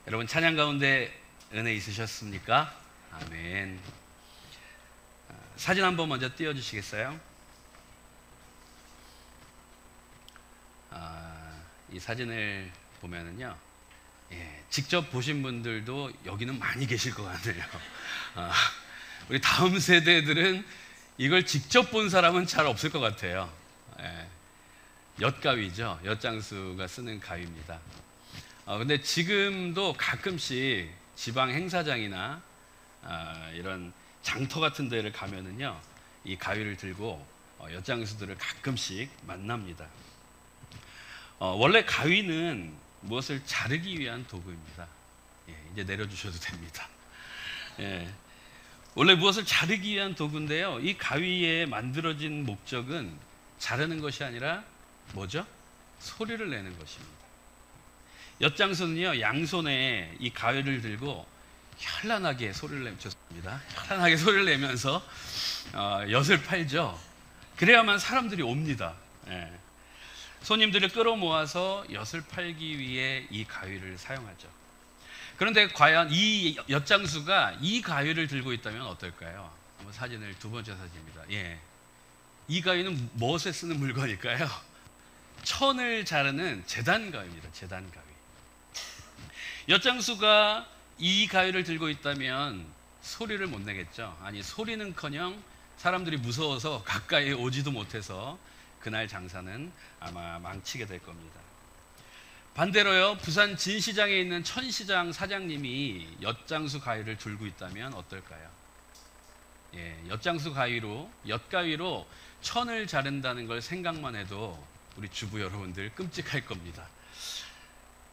여러분 찬양 가운데 은혜 있으셨습니까? 아멘. 사진 한번 먼저 띄워주시겠어요? 이 사진을 보면은요, 직접 보신 분들도 여기는 많이 계실 것 같네요. 우리 다음 세대들은 이걸 직접 본 사람은 잘 없을 것 같아요. 엿가위죠. 엿장수가 쓰는 가위입니다. 근데 지금도 가끔씩 지방 행사장이나 이런 장터 같은 데를 가면은요, 이 가위를 들고 엿장수들을 가끔씩 만납니다. 원래 가위는 무엇을 자르기 위한 도구입니다. 이제 내려주셔도 됩니다. 원래 무엇을 자르기 위한 도구인데요, 이 가위에 만들어진 목적은 자르는 것이 아니라 뭐죠? 소리를 내는 것입니다. 엿장수는요, 양손에 이 가위를 들고 현란하게 소리를 내면서 현란하게 소리를 내면서 엿을 팔죠. 그래야만 사람들이 옵니다. 손님들을 끌어모아서 엿을 팔기 위해 이 가위를 사용하죠. 그런데 과연 이 엿장수가 이 가위를 들고 있다면 어떨까요? 한번 사진을, 두 번째 사진입니다. 이 가위는 무엇에 쓰는 물건일까요? 천을 자르는 제단 가위입니다. 제단 가위. 엿장수가 이 가위를 들고 있다면 소리를 못 내겠죠. 아니, 소리는커녕 사람들이 무서워서 가까이 오지도 못해서 그날 장사는 아마 망치게 될 겁니다. 반대로요, 부산 진시장에 있는 천시장 사장님이 엿장수 가위를 들고 있다면 어떨까요? 엿장수 가위로, 엿가위로 천을 자른다는 걸 생각만 해도 우리 주부 여러분들 끔찍할 겁니다.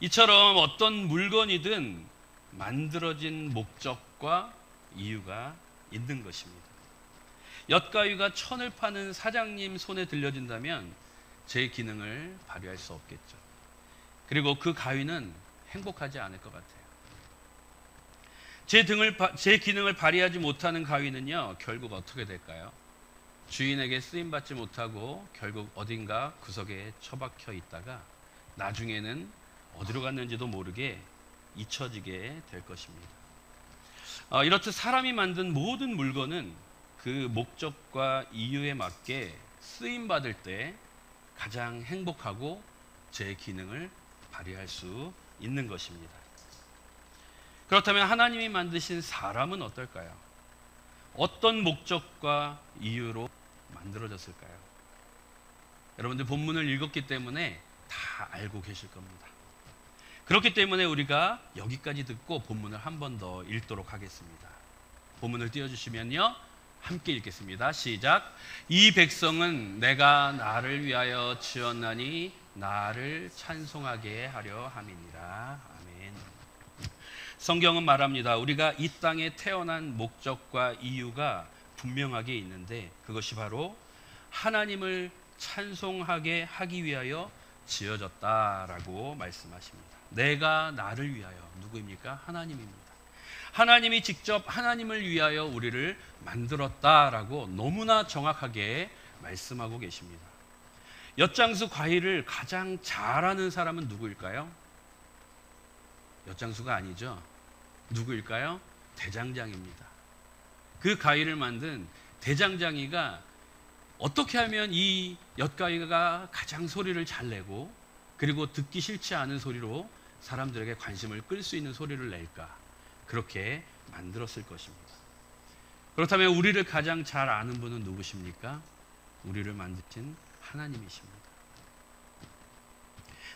이처럼 어떤 물건이든 만들어진 목적과 이유가 있는 것입니다. 엿가위가 천을 파는 사장님 손에 들려진다면 제 기능을 발휘할 수 없겠죠. 그리고 그 가위는 행복하지 않을 것 같아요. 제 기능을 발휘하지 못하는 가위는요, 결국 어떻게 될까요? 주인에게 쓰임받지 못하고 결국 어딘가 구석에 처박혀 있다가 나중에는 어디로 갔는지도 모르게 잊혀지게 될 것입니다. 이렇듯 사람이 만든 모든 물건은 그 목적과 이유에 맞게 쓰임받을 때 가장 행복하고 제 기능을 발휘할 수 있는 것입니다. 그렇다면 하나님이 만드신 사람은 어떨까요? 어떤 목적과 이유로 만들어졌을까요? 여러분들 본문을 읽었기 때문에 다 알고 계실 겁니다. 그렇기 때문에 우리가 여기까지 듣고 본문을 한 번 더 읽도록 하겠습니다. 본문을 띄워주시면요, 함께 읽겠습니다. 시작. 이 백성은 내가 나를 위하여 지었나니 나를 찬송하게 하려 함이니라. 아멘. 성경은 말합니다. 우리가 이 땅에 태어난 목적과 이유가 분명하게 있는데 그것이 바로 하나님을 찬송하게 하기 위하여 지어졌다라고 말씀하십니다. 내가 나를 위하여, 누구입니까? 하나님입니다. 하나님이 직접 하나님을 위하여 우리를 만들었다라고 너무나 정확하게 말씀하고 계십니다. 엿장수 가위를 가장 잘하는 사람은 누구일까요? 엿장수가 아니죠. 누구일까요? 대장장입니다. 그 가위를 만든 대장장이가 어떻게 하면 이 엿가위가 가장 소리를 잘 내고 그리고 듣기 싫지 않은 소리로 사람들에게 관심을 끌 수 있는 소리를 낼까, 그렇게 만들었을 것입니다. 그렇다면 우리를 가장 잘 아는 분은 누구십니까? 우리를 만드신 하나님이십니다.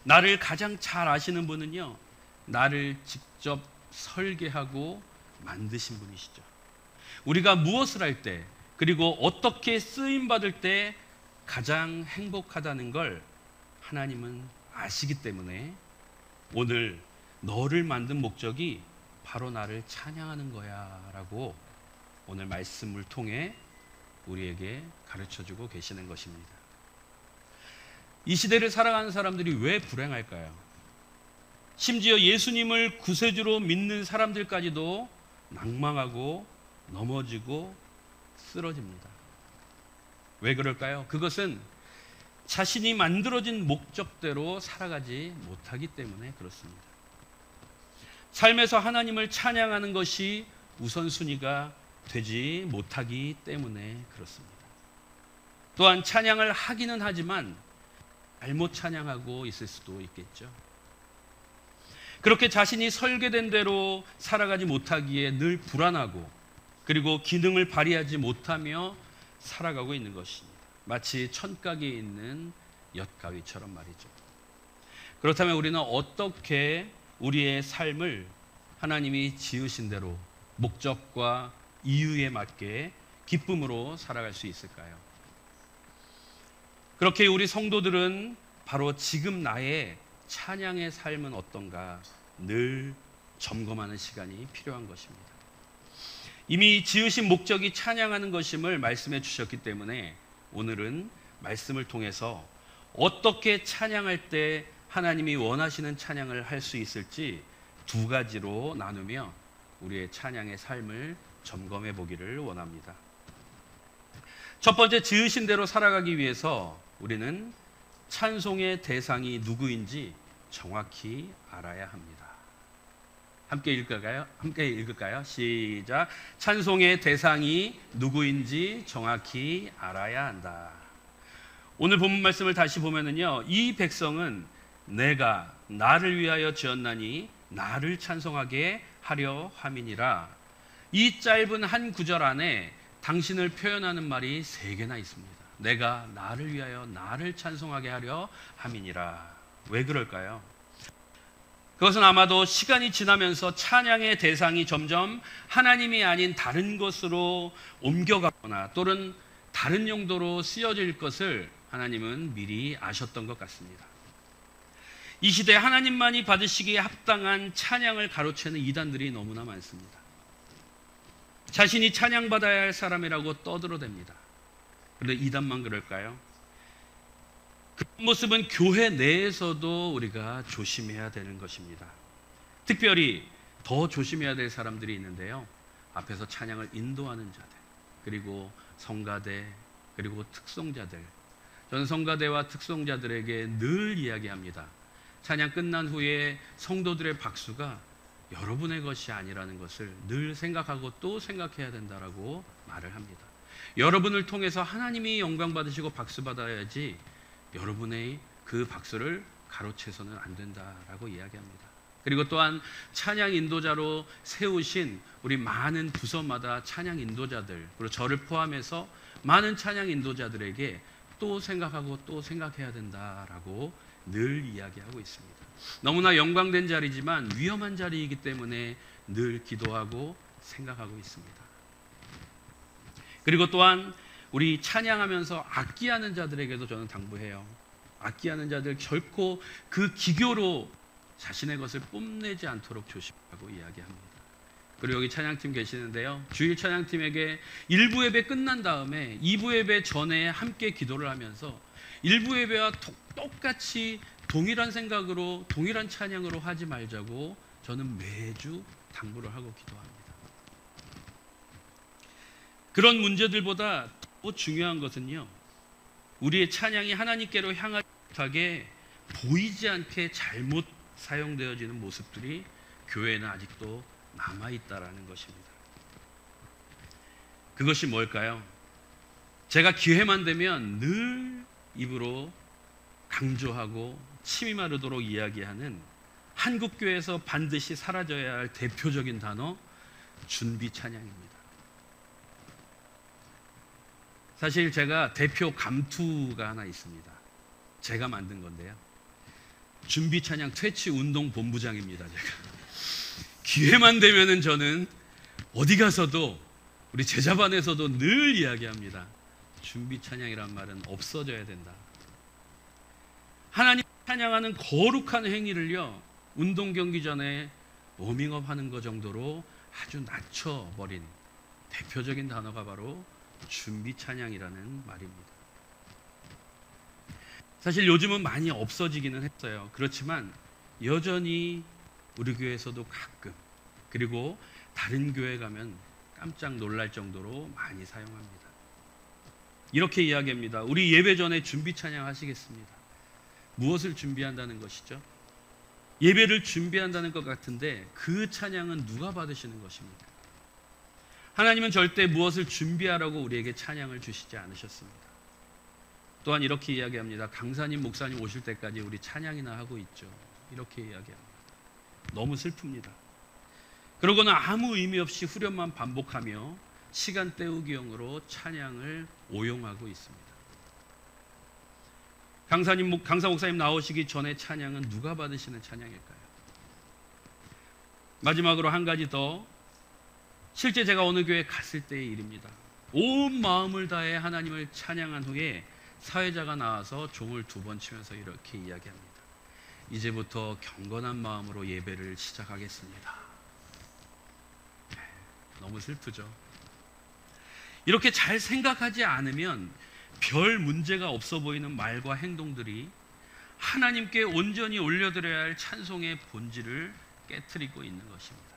나를 가장 잘 아시는 분은요, 나를 직접 설계하고 만드신 분이시죠. 우리가 무엇을 할 때, 그리고 어떻게 쓰임받을 때 가장 행복하다는 걸 하나님은 아시기 때문에 오늘 너를 만든 목적이 바로 나를 찬양하는 거야 라고 오늘 말씀을 통해 우리에게 가르쳐주고 계시는 것입니다. 이 시대를 살아가는 사람들이 왜 불행할까요? 심지어 예수님을 구세주로 믿는 사람들까지도 낭망하고 넘어지고 쓰러집니다. 왜 그럴까요? 그것은 자신이 만들어진 목적대로 살아가지 못하기 때문에 그렇습니다. 삶에서 하나님을 찬양하는 것이 우선순위가 되지 못하기 때문에 그렇습니다. 또한 찬양을 하기는 하지만 잘못 찬양하고 있을 수도 있겠죠. 그렇게 자신이 설계된 대로 살아가지 못하기에 늘 불안하고 그리고 기능을 발휘하지 못하며 살아가고 있는 것입니다. 마치 천각에 있는 엿가위처럼 말이죠. 그렇다면 우리는 어떻게 우리의 삶을 하나님이 지으신 대로 목적과 이유에 맞게 기쁨으로 살아갈 수 있을까요? 그렇게 우리 성도들은 바로 지금 나의 찬양의 삶은 어떤가 늘 점검하는 시간이 필요한 것입니다. 이미 지으신 목적이 찬양하는 것임을 말씀해 주셨기 때문에 오늘은 말씀을 통해서 어떻게 찬양할 때 하나님이 원하시는 찬양을 할 수 있을지 두 가지로 나누며 우리의 찬양의 삶을 점검해 보기를 원합니다. 첫 번째, 지으신 대로 살아가기 위해서 우리는 찬송의 대상이 누구인지 정확히 알아야 합니다. 함께 읽을까요? 시작. 찬송의 대상이 누구인지 정확히 알아야 한다. 오늘 본문 말씀을 다시 보면은요, 이 백성은 내가 나를 위하여 지었나니 나를 찬송하게 하려 함이니라. 이 짧은 한 구절 안에 당신을 표현하는 말이 3개나 있습니다. 내가 나를 위하여 나를 찬송하게 하려 함이니라. 왜 그럴까요? 그것은 아마도 시간이 지나면서 찬양의 대상이 점점 하나님이 아닌 다른 것으로 옮겨가거나 또는 다른 용도로 쓰여질 것을 하나님은 미리 아셨던 것 같습니다. 이 시대에 하나님만이 받으시기에 합당한 찬양을 가로채는 이단들이 너무나 많습니다. 자신이 찬양받아야 할 사람이라고 떠들어댑니다. 그런데 이단만 그럴까요? 그 모습은 교회 내에서도 우리가 조심해야 되는 것입니다. 특별히 더 조심해야 될 사람들이 있는데요, 앞에서 찬양을 인도하는 자들, 그리고 성가대, 그리고 특송자들. 저는 성가대와 특송자들에게 늘 이야기합니다. 찬양 끝난 후에 성도들의 박수가 여러분의 것이 아니라는 것을 늘 생각하고 또 생각해야 된다라고 말을 합니다. 여러분을 통해서 하나님이 영광 받으시고 박수 받아야지 여러분의 그 박수를 가로채서는 안 된다라고 이야기합니다. 그리고 또한 찬양 인도자로 세우신 우리 많은 부서마다 찬양 인도자들, 그리고 저를 포함해서 많은 찬양 인도자들에게 또 생각하고 또 생각해야 된다라고 늘 이야기하고 있습니다. 너무나 영광된 자리지만 위험한 자리이기 때문에 늘 기도하고 생각하고 있습니다. 그리고 또한 우리 찬양하면서 악기하는 자들에게도 저는 당부해요. 악기하는 자들 결코 그 기교로 자신의 것을 뽐내지 않도록 조심하고 이야기합니다. 그리고 여기 찬양팀 계시는데요, 주일 찬양팀에게 1부 예배 끝난 다음에 2부 예배 전에 함께 기도를 하면서 1부 예배와 똑같이 동일한 생각으로 동일한 찬양으로 하지 말자고 저는 매주 당부를 하고 기도합니다. 그런 문제들보다 더 중요한 것은요, 우리의 찬양이 하나님께로 향하지 못하게 보이지 않게 잘못 사용되어지는 모습들이 교회에는 아직도 남아있다라는 것입니다. 그것이 뭘까요? 제가 기회만 되면 늘 입으로 강조하고 침이 마르도록 이야기하는 한국교회에서 반드시 사라져야 할 대표적인 단어, 준비 찬양입니다. 사실 제가 대표 감투가 하나 있습니다. 제가 만든 건데요, 준비 찬양 퇴치 운동 본부장입니다. 제가 기회만 되면은 저는 어디 가서도 우리 제자반에서도 늘 이야기합니다. 준비 찬양이란 말은 없어져야 된다. 하나님 찬양하는 거룩한 행위를요, 운동 경기 전에 워밍업 하는 것 정도로 아주 낮춰버린 대표적인 단어가 바로 준비 찬양이라는 말입니다. 사실 요즘은 많이 없어지기는 했어요. 그렇지만 여전히 우리 교회에서도 가끔, 그리고 다른 교회 가면 깜짝 놀랄 정도로 많이 사용합니다. 이렇게 이야기합니다. 우리 예배 전에 준비 찬양 하시겠습니다. 무엇을 준비한다는 것이죠? 예배를 준비한다는 것 같은데 그 찬양은 누가 받으시는 것입니까? 하나님은 절대 무엇을 준비하라고 우리에게 찬양을 주시지 않으셨습니다. 또한 이렇게 이야기합니다. 강사님, 목사님 오실 때까지 우리 찬양이나 하고 있죠. 이렇게 이야기합니다. 너무 슬픕니다. 그러고는 아무 의미 없이 후렴만 반복하며 시간 때우기용으로 찬양을 오용하고 있습니다. 강사 목사님 나오시기 전에 찬양은 누가 받으시는 찬양일까요? 마지막으로 한 가지 더, 실제 제가 어느 교회 갔을 때의 일입니다. 온 마음을 다해 하나님을 찬양한 후에 사회자가 나와서 종을 2번 치면서 이렇게 이야기합니다. 이제부터 경건한 마음으로 예배를 시작하겠습니다. 너무 슬프죠. 이렇게 잘 생각하지 않으면 별 문제가 없어 보이는 말과 행동들이 하나님께 온전히 올려드려야 할 찬송의 본질을 깨트리고 있는 것입니다.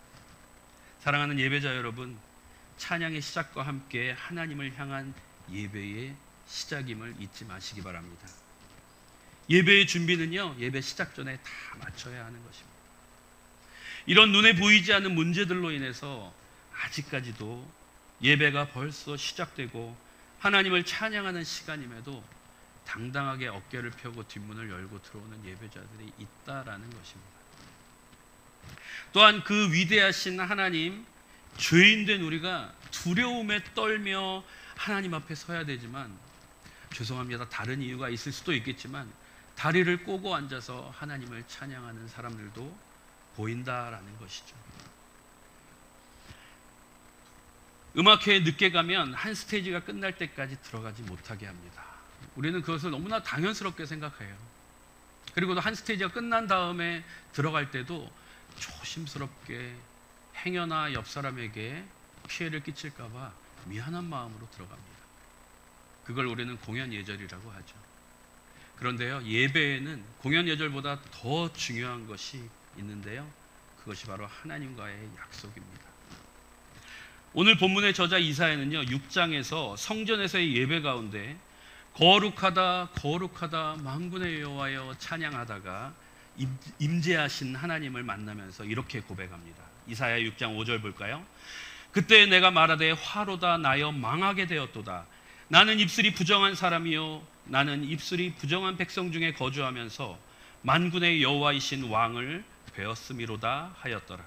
사랑하는 예배자 여러분, 찬양의 시작과 함께 하나님을 향한 예배의 시작임을 잊지 마시기 바랍니다. 예배의 준비는요, 예배 시작 전에 다 마쳐야 하는 것입니다. 이런 눈에 보이지 않는 문제들로 인해서 아직까지도 예배가 벌써 시작되고 하나님을 찬양하는 시간임에도 당당하게 어깨를 펴고 뒷문을 열고 들어오는 예배자들이 있다라는 것입니다. 또한 그 위대하신 하나님, 죄인된 우리가 두려움에 떨며 하나님 앞에 서야 되지만, 죄송합니다, 다른 이유가 있을 수도 있겠지만 다리를 꼬고 앉아서 하나님을 찬양하는 사람들도 보인다라는 것이죠. 음악회에 늦게 가면 한 스테이지가 끝날 때까지 들어가지 못하게 합니다. 우리는 그것을 너무나 당연스럽게 생각해요. 그리고 한 스테이지가 끝난 다음에 들어갈 때도 조심스럽게 행여나 옆 사람에게 피해를 끼칠까 봐 미안한 마음으로 들어갑니다. 그걸 우리는 공연 예절이라고 하죠. 그런데요, 예배에는 공연 예절보다 더 중요한 것이 있는데요, 그것이 바로 하나님과의 약속입니다. 오늘 본문의 저자 이사야는요, 6장에서 성전에서의 예배 가운데 거룩하다 거룩하다 만군의 여호와여 찬양하다가 임재하신 하나님을 만나면서 이렇게 고백합니다. 이사야 6장 5절 볼까요? 그때 내가 말하되 화로다 나여 망하게 되었도다. 나는 입술이 부정한 사람이요 나는 입술이 부정한 백성 중에 거주하면서 만군의 여호와이신 왕을 배웠음이로다 하였더라.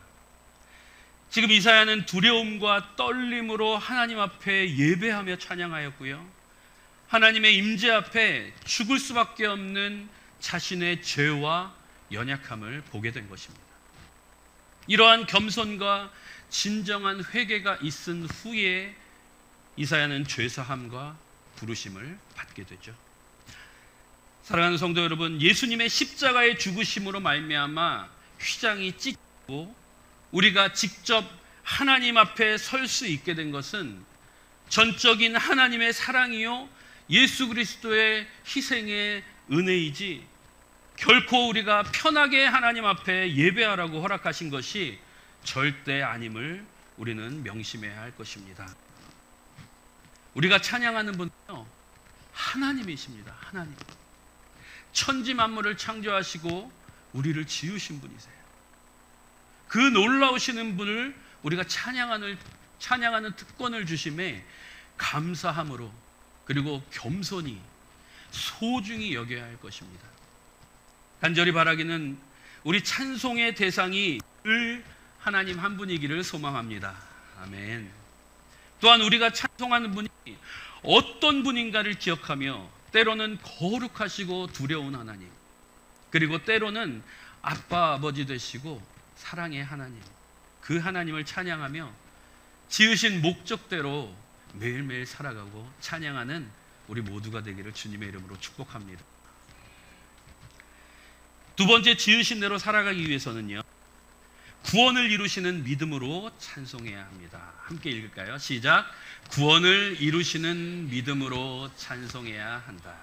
지금 이사야는 두려움과 떨림으로 하나님 앞에 예배하며 찬양하였고요, 하나님의 임재 앞에 죽을 수밖에 없는 자신의 죄와 연약함을 보게 된 것입니다. 이러한 겸손과 진정한 회개가 있은 후에 이사야는 죄사함과 부르심을 받게 되죠. 사랑하는 성도 여러분, 예수님의 십자가의 죽으심으로 말미암아 휘장이 찢기고 우리가 직접 하나님 앞에 설 수 있게 된 것은 전적인 하나님의 사랑이요 예수 그리스도의 희생의 은혜이지, 결코 우리가 편하게 하나님 앞에 예배하라고 허락하신 것이 절대 아님을 우리는 명심해야 할 것입니다. 우리가 찬양하는 분은요, 하나님이십니다. 하나님, 천지 만물을 창조하시고 우리를 지으신 분이세요. 그 놀라우시는 분을 우리가 찬양하는 특권을 주심에 감사함으로, 그리고 겸손히 소중히 여겨야 할 것입니다. 간절히 바라기는 우리 찬송의 대상이 늘 하나님 한 분이기를 소망합니다. 아멘. 또한 우리가 찬송하는 분이 어떤 분인가를 기억하며, 때로는 거룩하시고 두려운 하나님, 그리고 때로는 아빠 아버지 되시고 사랑의 하나님, 그 하나님을 찬양하며 지으신 목적대로 매일매일 살아가고 찬양하는 우리 모두가 되기를 주님의 이름으로 축복합니다. 두 번째, 지으신 대로 살아가기 위해서는요, 구원을 이루시는 믿음으로 찬송해야 합니다. 함께 읽을까요? 시작. 구원을 이루시는 믿음으로 찬송해야 한다.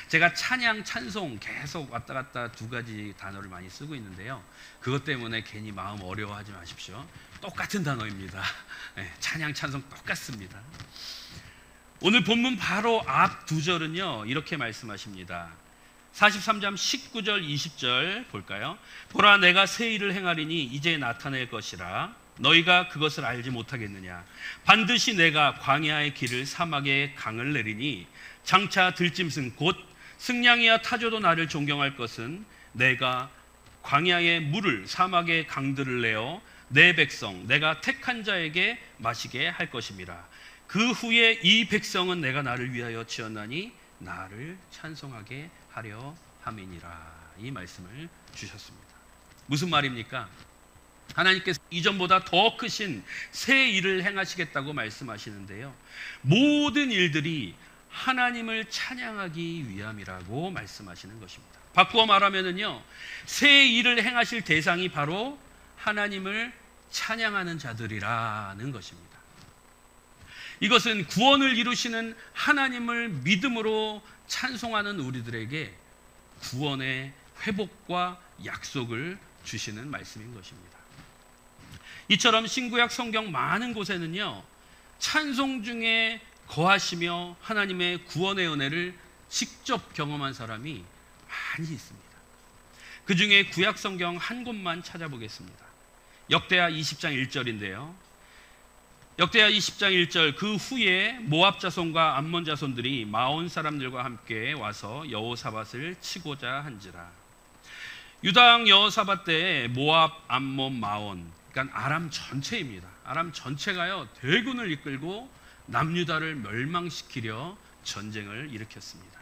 제가 찬양, 찬송 계속 왔다 갔다 두 가지 단어를 많이 쓰고 있는데요, 그것 때문에 괜히 마음 어려워하지 마십시오. 똑같은 단어입니다. 네, 찬양, 찬송 똑같습니다. 오늘 본문 바로 앞 두 절은요, 이렇게 말씀하십니다. 43장 19절 20절 볼까요? 보라, 내가 새 일을 행하리니 이제 나타낼 것이라. 너희가 그것을 알지 못하겠느냐? 반드시 내가 광야의 길을 사막의 강을 내리니 장차 들짐승 곧 승냥이와 타조도 나를 존경할 것은 내가 광야의 물을 사막의 강들을 내어 내 백성 내가 택한 자에게 마시게 할 것임이라. 그 후에 이 백성은 내가 나를 위하여 지었나니 나를 찬송하게 하려 함이니라. 이 말씀을 주셨습니다. 무슨 말입니까? 하나님께서 이전보다 더 크신 새 일을 행하시겠다고 말씀하시는데요, 모든 일들이 하나님을 찬양하기 위함이라고 말씀하시는 것입니다. 바꾸어 말하면은요, 새 일을 행하실 대상이 바로 하나님을 찬양하는 자들이라는 것입니다. 이것은 구원을 이루시는 하나님을 믿음으로 찬송하는 우리들에게 구원의 회복과 약속을 주시는 말씀인 것입니다. 이처럼 신구약 성경 많은 곳에는요, 찬송 중에 거하시며 하나님의 구원의 은혜를 직접 경험한 사람이 많이 있습니다. 그 중에 구약 성경 한 곳만 찾아보겠습니다. 역대하 20장 1절인데요. 역대하 20장 1절, 그 후에 모압 자손과 암몬 자손들이 마온 사람들과 함께 와서 여호사밧을 치고자 한지라. 유다 왕 여호사밧 때에 모압, 암몬, 마온, 그러니까 아람 전체입니다. 아람 전체가요, 대군을 이끌고 남유다를 멸망시키려 전쟁을 일으켰습니다.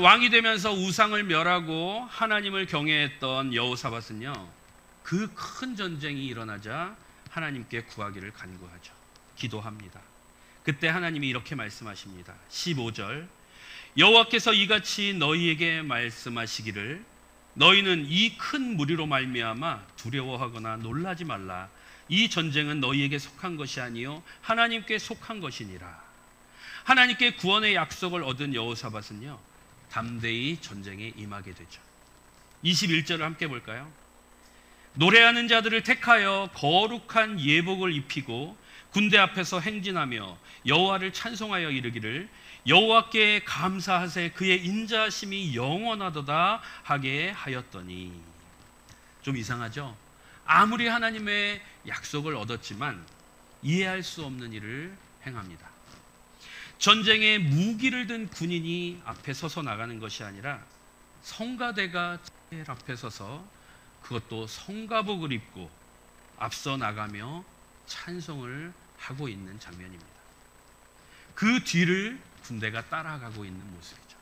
왕이 되면서 우상을 멸하고 하나님을 경외했던 여호사밧은요, 그 큰 전쟁이 일어나자 하나님께 구하기를 간구하죠. 기도합니다. 그때 하나님이 이렇게 말씀하십니다. 15절, 여호와께서 이같이 너희에게 말씀하시기를 너희는 이 큰 무리로 말미암아 두려워하거나 놀라지 말라. 이 전쟁은 너희에게 속한 것이 아니요 하나님께 속한 것이니라. 하나님께 구원의 약속을 얻은 여호사밧은요, 담대히 전쟁에 임하게 되죠. 21절을 함께 볼까요? 노래하는 자들을 택하여 거룩한 예복을 입히고 군대 앞에서 행진하며 여호와를 찬송하여 이르기를 여호와께 감사하세 그의 인자하심이 영원하도다 하게 하였더니. 좀 이상하죠? 아무리 하나님의 약속을 얻었지만 이해할 수 없는 일을 행합니다. 전쟁에 무기를 든 군인이 앞에 서서 나가는 것이 아니라 성가대가 제일 앞에 서서, 그것도 성가복을 입고 앞서 나가며 찬송을 하고 있는 장면입니다. 그 뒤를 군대가 따라가고 있는 모습이죠.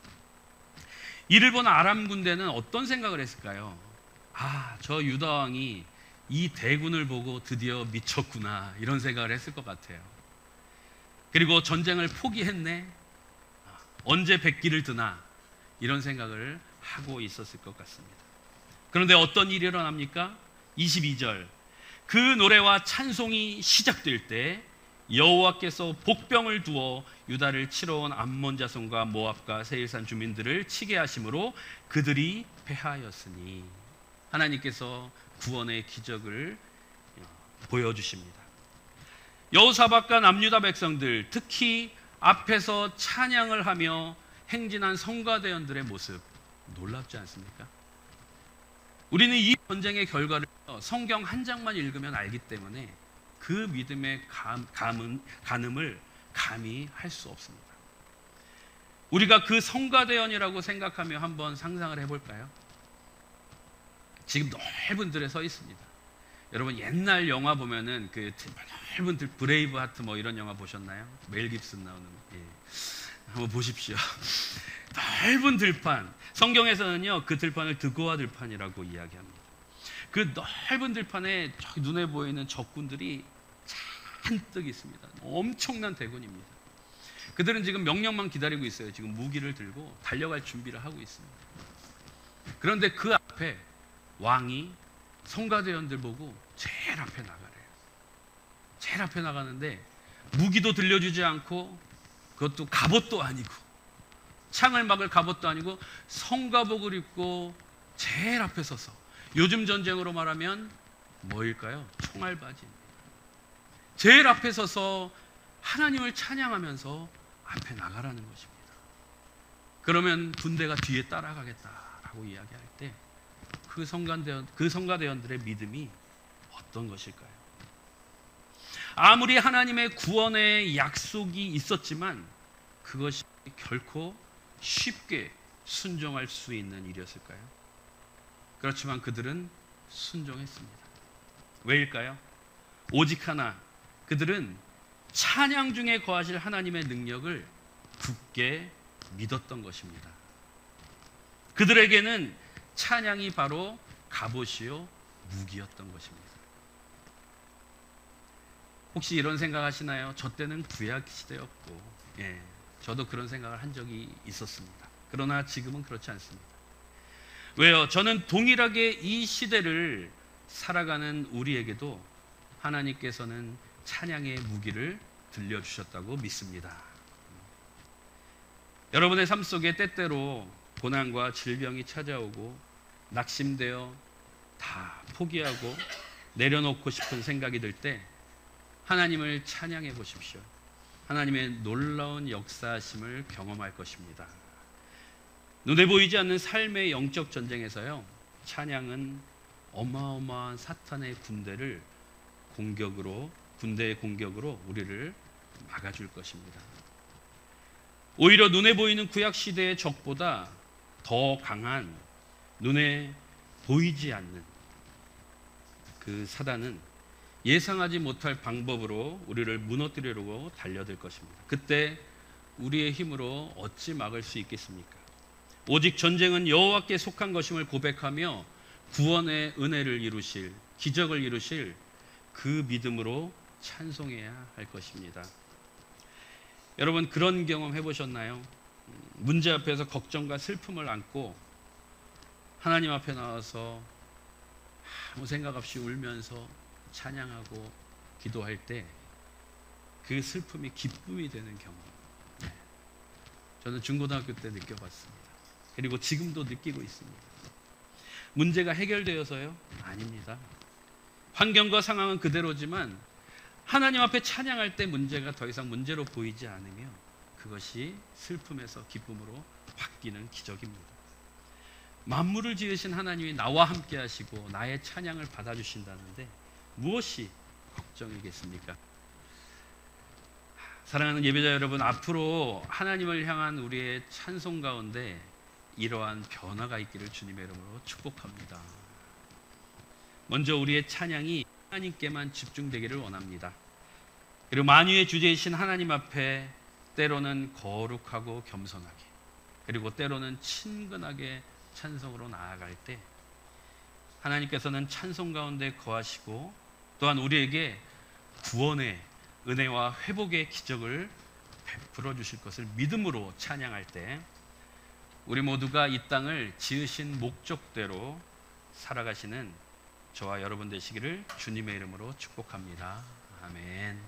이를 본 아람 군대는 어떤 생각을 했을까요? 아, 저 유다 왕이 이 대군을 보고 드디어 미쳤구나, 이런 생각을 했을 것 같아요. 그리고 전쟁을 포기했네, 언제 백기를 드나, 이런 생각을 하고 있었을 것 같습니다. 그런데 어떤 일이 일어납니까? 22절, 그 노래와 찬송이 시작될 때 여호와께서 복병을 두어 유다를 치러 온 암몬 자손과 모압과 세일산 주민들을 치게 하심으로 그들이 패하였으니. 하나님께서 구원의 기적을 보여주십니다. 여호사밧과 남유다 백성들, 특히 앞에서 찬양을 하며 행진한 성가대원들의 모습, 놀랍지 않습니까? 우리는 이 전쟁의 결과를 성경 한 장만 읽으면 알기 때문에 그 믿음의 가늠을 감히 할 수 없습니다. 우리가 그 성가대원이라고 생각하며 한번 상상을 해볼까요? 지금 넓은 들에 서 있습니다. 여러분 옛날 영화 보면은 그 넓은 들, 브레이브 하트 뭐 이런 영화 보셨나요? 멜 깁슨 나오는. 예. 한번 보십시오. 넓은 들판. 성경에서는요, 그 들판을 드고아 들판이라고 이야기합니다. 그 넓은 들판에 저기 눈에 보이는 적군들이 잔뜩 있습니다. 엄청난 대군입니다. 그들은 지금 명령만 기다리고 있어요. 지금 무기를 들고 달려갈 준비를 하고 있습니다. 그런데 그 앞에 왕이 성가대원들 보고 제일 앞에 나가래요. 제일 앞에 나가는데 무기도 들려주지 않고, 그것도 갑옷도 아니고, 창을 막을 갑옷도 아니고, 성가복을 입고 제일 앞에 서서, 요즘 전쟁으로 말하면 뭐일까요? 총알바지입니다. 제일 앞에 서서 하나님을 찬양하면서 앞에 나가라는 것입니다. 그러면 군대가 뒤에 따라가겠다라고 이야기할 때 그 성가대원들의 믿음이 어떤 것일까요? 아무리 하나님의 구원의 약속이 있었지만 그것이 결코 쉽게 순종할 수 있는 일이었을까요? 그렇지만 그들은 순종했습니다. 왜일까요? 오직 하나, 그들은 찬양 중에 거하실 하나님의 능력을 굳게 믿었던 것입니다. 그들에게는 찬양이 바로 갑옷이요 무기였던 것입니다. 혹시 이런 생각하시나요? 저 때는 구약 시대였고, 저도 그런 생각을 한 적이 있었습니다. 그러나 지금은 그렇지 않습니다. 왜요? 저는 동일하게 이 시대를 살아가는 우리에게도 하나님께서는 찬양의 무기를 들려주셨다고 믿습니다. 여러분의 삶 속에 때때로 고난과 질병이 찾아오고 낙심되어 다 포기하고 내려놓고 싶은 생각이 들 때 하나님을 찬양해 보십시오. 하나님의 놀라운 역사하심을 경험할 것입니다. 눈에 보이지 않는 삶의 영적 전쟁에서요, 찬양은 어마어마한 사탄의 군대의 공격으로 우리를 막아줄 것입니다. 오히려 눈에 보이는 구약 시대의 적보다 더 강한 눈에 보이지 않는 그 사단은 예상하지 못할 방법으로 우리를 무너뜨리려고 달려들 것입니다. 그때 우리의 힘으로 어찌 막을 수 있겠습니까? 오직 전쟁은 여호와께 속한 것임을 고백하며 구원의 은혜를 이루실, 기적을 이루실 그 믿음으로 찬송해야 할 것입니다. 여러분, 그런 경험 해보셨나요? 문제 앞에서 걱정과 슬픔을 안고 하나님 앞에 나와서 아무 생각 없이 울면서 찬양하고 기도할 때 그 슬픔이 기쁨이 되는 경험, 저는 중고등학교 때 느껴봤습니다. 그리고 지금도 느끼고 있습니다. 문제가 해결되어서요? 아닙니다. 환경과 상황은 그대로지만 하나님 앞에 찬양할 때 문제가 더 이상 문제로 보이지 않으며 그것이 슬픔에서 기쁨으로 바뀌는 기적입니다. 만물을 지으신 하나님이 나와 함께 하시고 나의 찬양을 받아주신다는데 무엇이 걱정이겠습니까? 사랑하는 예배자 여러분, 앞으로 하나님을 향한 우리의 찬송 가운데 이러한 변화가 있기를 주님의 이름으로 축복합니다. 먼저 우리의 찬양이 하나님께만 집중되기를 원합니다. 그리고 만유의 주제이신 하나님 앞에 때로는 거룩하고 겸손하게, 그리고 때로는 친근하게 찬송으로 나아갈 때 하나님께서는 찬송 가운데 거하시고 또한 우리에게 구원의 은혜와 회복의 기적을 베풀어 주실 것을 믿음으로 찬양할 때 우리 모두가 이 땅을 지으신 목적대로 살아가시는 저와 여러분 되시기를 주님의 이름으로 축복합니다. 아멘.